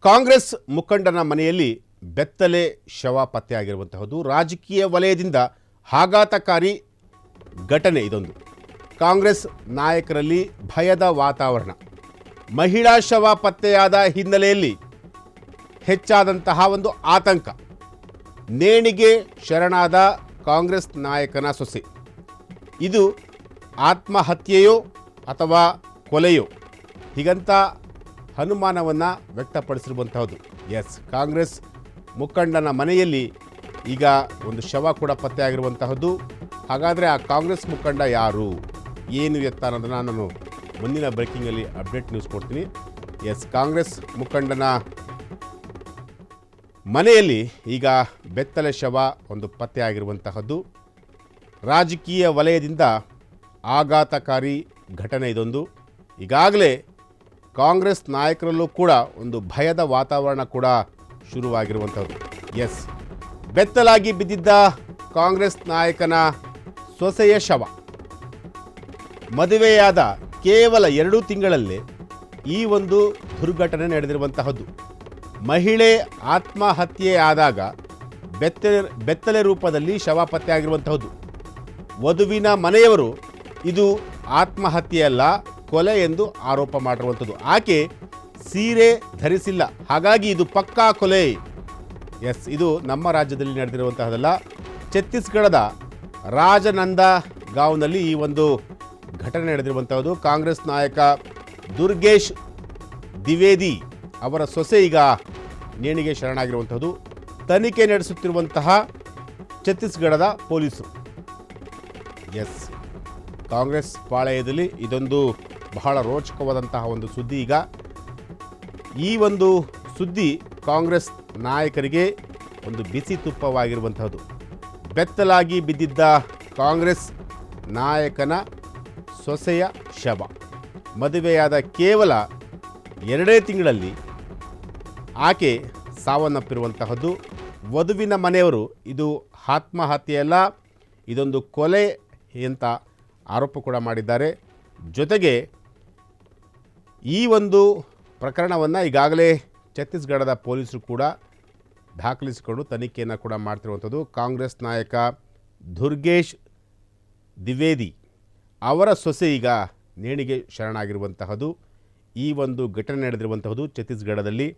ಕಾಂಗ್ರೆಸ್ ಮುಖಂಡನ ಮನೆಯಲ್ಲಿ ಬೆತ್ತಲೆ ಶವ ಪತ್ತೆಯಾಗಿರುವಂತಹದ್ದು ರಾಜಕೀಯ ವಲಯದಿಂದ ಆಘಾತಕಾರಿ ಘಟನೆ ಇದೊಂದು. ಕಾಂಗ್ರೆಸ್ ನಾಯಕರಲ್ಲಿ ಭಯದ ವಾತಾವರಣ. ಮಹಿಳಾ ಶವ ಪತ್ತೆಯಾದ ಹಿನ್ನೆಲೆಯಲ್ಲಿ ಹೆಚ್ಚಾದಂತಹ ಒಂದು ಆತಂಕ. ನೇಣಿಗೆ ಶರಣಾದ ಕಾಂಗ್ರೆಸ್ ನಾಯಕನ ಸೊಸೆ. ಇದು ಆತ್ಮಹತ್ಯೆಯೋ ಅಥವಾ ಕೊಲೆಯೋ ಹೀಗಂತ ಅನುಮಾನವನ್ನು ವ್ಯಕ್ತಪಡಿಸಿರುವಂತಹದ್ದು. ಎಸ್, ಕಾಂಗ್ರೆಸ್ ಮುಖಂಡನ ಮನೆಯಲ್ಲಿ ಈಗ ಒಂದು ಶವ ಕೂಡ ಪತ್ತೆಯಾಗಿರುವಂತಹದ್ದು. ಹಾಗಾದರೆ ಆ ಕಾಂಗ್ರೆಸ್ ಮುಖಂಡ ಯಾರು, ಏನು ಎತ್ತ ಅನ್ನೋದನ್ನು ನಾನು ಮುಂದಿನ ಬ್ರೇಕಿಂಗಲ್ಲಿ ಅಪ್ಡೇಟ್ ನ್ಯೂಸ್ ಕೊಡ್ತೀನಿ. ಎಸ್, ಕಾಂಗ್ರೆಸ್ ಮುಖಂಡನ ಮನೆಯಲ್ಲಿ ಈಗ ಬೆತ್ತಲೆ ಶವ ಒಂದು ಪತ್ತೆಯಾಗಿರುವಂತಹದ್ದು. ರಾಜಕೀಯ ವಲಯದಿಂದ ಆಘಾತಕಾರಿ ಘಟನೆ ಇದೊಂದು. ಈಗಾಗಲೇ ಕಾಂಗ್ರೆಸ್ ನಾಯಕರಲ್ಲೂ ಕೂಡ ಒಂದು ಭಯದ ವಾತಾವರಣ ಕೂಡ ಶುರುವಾಗಿರುವಂಥದ್ದು. ಎಸ್, ಬೆತ್ತಲಾಗಿ ಬಿದ್ದಿದ್ದ ಕಾಂಗ್ರೆಸ್ ನಾಯಕನ ಸೊಸೆಯ ಶವ. ಮದುವೆಯಾದ ಕೇವಲ 2 ತಿಂಗಳಲ್ಲೇ ಈ ಒಂದು ದುರ್ಘಟನೆ ನಡೆದಿರುವಂತಹದ್ದು. ಮಹಿಳೆ ಆತ್ಮಹತ್ಯೆ ಆದಾಗ ಬೆತ್ತಲೆ ರೂಪದಲ್ಲಿ ಶವ ಪತ್ತೆಯಾಗಿರುವಂತಹದ್ದು. ವಧುವಿನ ಮನೆಯವರು ಇದು ಆತ್ಮಹತ್ಯೆಯಲ್ಲ, ಕೊಲೆ ಎಂದು ಆರೋಪ ಮಾಡಿರುವಂಥದ್ದು. ಆಕೆ ಸೀರೆ ಧರಿಸಿಲ್ಲ, ಹಾಗಾಗಿ ಇದು ಪಕ್ಕಾ ಕೊಲೆ. ಎಸ್, ಇದು ನಮ್ಮ ರಾಜ್ಯದಲ್ಲಿ ನಡೆದಿರುವಂತಹದಲ್ಲ. ಛತ್ತೀಸ್ಗಢದ ರಾಜನಂದಗಾಂವ್ನಲ್ಲಿ ಈ ಒಂದು ಘಟನೆ ನಡೆದಿರುವಂತಹದ್ದು. ಕಾಂಗ್ರೆಸ್ ನಾಯಕ ದುರ್ಗೇಶ್ ದ್ವಿವೇದಿ ಅವರ ಸೊಸೆ ಈಗ ನೇಣಿಗೆ ಶರಣಾಗಿರುವಂಥದ್ದು. ತನಿಖೆ ನಡೆಸುತ್ತಿರುವಂತಹ ಛತ್ತೀಸ್ಗಢದ ಪೊಲೀಸರು. ಎಸ್, ಕಾಂಗ್ರೆಸ್ ಪಾಳೆಯದಲ್ಲಿ ಇದೊಂದು ಬಹಳ ರೋಚಕವಾದಂತಹ ಒಂದು ಸುದ್ದಿ. ಈಗ ಈ ಒಂದು ಸುದ್ದಿ ಕಾಂಗ್ರೆಸ್ ನಾಯಕರಿಗೆ ಒಂದು ಬಿಸಿ ತುಪ್ಪವಾಗಿರುವಂತಹದ್ದು. ಬೆತ್ತಲಾಗಿ ಬಿದ್ದಿದ್ದ ಕಾಂಗ್ರೆಸ್ ನಾಯಕನ ಸೊಸೆಯ ಶವ. ಮದುವೆಯಾದ ಕೇವಲ 2 ತಿಂಗಳಲ್ಲಿ ಆಕೆ ಸಾವನ್ನಪ್ಪಿರುವಂತಹದ್ದು. ವಧುವಿನ ಮನೆಯವರು ಇದು ಆತ್ಮಹತ್ಯೆಯಲ್ಲ, ಇದೊಂದು ಕೊಲೆ ಅಂತ ಆರೋಪ ಕೂಡ ಮಾಡಿದ್ದಾರೆ. ಜೊತೆಗೆ ಈ ಒಂದು ಪ್ರಕರಣವನ್ನು ಈಗಾಗಲೇ ಛತ್ತೀಸ್ಗಢದ ಪೊಲೀಸರು ಕೂಡ ದಾಖಲಿಸಿಕೊಂಡು ತನಿಖೆಯನ್ನು ಕೂಡ ಮಾಡ್ತಿರುವಂಥದ್ದು. ಕಾಂಗ್ರೆಸ್ ನಾಯಕ ದುರ್ಗೇಶ್ ದ್ವಿವೇದಿ ಅವರ ಸೊಸೆ ಈಗ ನೇಣಿಗೆ ಶರಣಾಗಿರುವಂತಹದ್ದು. ಈ ಒಂದು ಘಟನೆ ನಡೆದಿರುವಂತಹದ್ದು ಛತ್ತೀಸ್ಗಢದಲ್ಲಿ.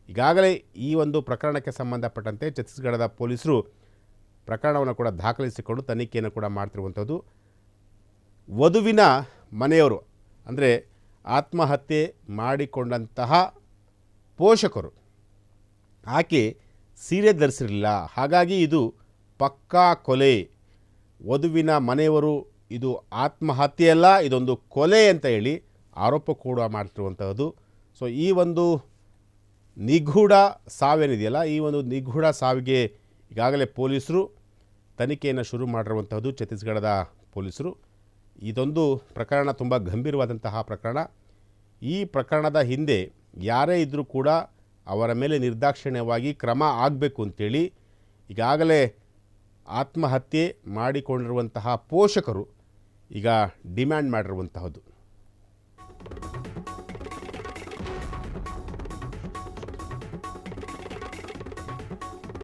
ಈಗಾಗಲೇ ಈ ಒಂದು ಪ್ರಕರಣಕ್ಕೆ ಸಂಬಂಧಪಟ್ಟಂತೆ ಛತ್ತೀಸ್ಗಢದ ಪೊಲೀಸರು ಪ್ರಕರಣವನ್ನು ಕೂಡ ದಾಖಲಿಸಿಕೊಂಡು ತನಿಖೆಯನ್ನು ಕೂಡ ಮಾಡ್ತಿರುವಂಥದ್ದು. ವಧುವಿನ ಮನೆಯವರು ಅಂದರೆ ಆತ್ಮಹತ್ಯೆ ಮಾಡಿಕೊಂಡಂತಹ ಪೋಷಕರು ಆಕೆ ಸೀರೆ ಧರಿಸಿರಲಿಲ್ಲ, ಹಾಗಾಗಿ ಇದು ಪಕ್ಕಾ ಕೊಲೆ. ವಧುವಿನ ಮನೆಯವರು ಇದು ಆತ್ಮಹತ್ಯೆಯಲ್ಲ, ಇದೊಂದು ಕೊಲೆ ಅಂತ ಹೇಳಿ ಆರೋಪ ಕೂಡ ಮಾಡ್ತಿರುವಂತಹದ್ದು. ಸೊ ಈ ಒಂದು ನಿಗೂಢ ಸಾವೇನಿದೆಯಲ್ಲ, ಈ ಒಂದು ನಿಗೂಢ ಸಾವಿಗೆ ಈಗಾಗಲೇ ಪೊಲೀಸರು ತನಿಖೆಯನ್ನು ಶುರು ಮಾಡಿರುವಂತಹದ್ದು ಛತ್ತೀಸ್ಗಢದ ಪೊಲೀಸರು. ಇದೊಂದು ಪ್ರಕರಣ ತುಂಬ ಗಂಭೀರವಾದಂತಹ ಪ್ರಕರಣ. ಈ ಪ್ರಕರಣದ ಹಿಂದೆ ಯಾರೇ ಇದ್ದರೂ ಕೂಡ ಅವರ ಮೇಲೆ ನಿರ್ದಾಕ್ಷಿಣ್ಯವಾಗಿ ಕ್ರಮ ಆಗಬೇಕು ಅಂತೇಳಿ ಈಗಾಗಲೇ ಆತ್ಮಹತ್ಯೆ ಮಾಡಿಕೊಂಡಿರುವಂತಹ ಪೋಷಕರು ಈಗ ಡಿಮ್ಯಾಂಡ್ ಮಾಡಿರುವಂತಹದ್ದು.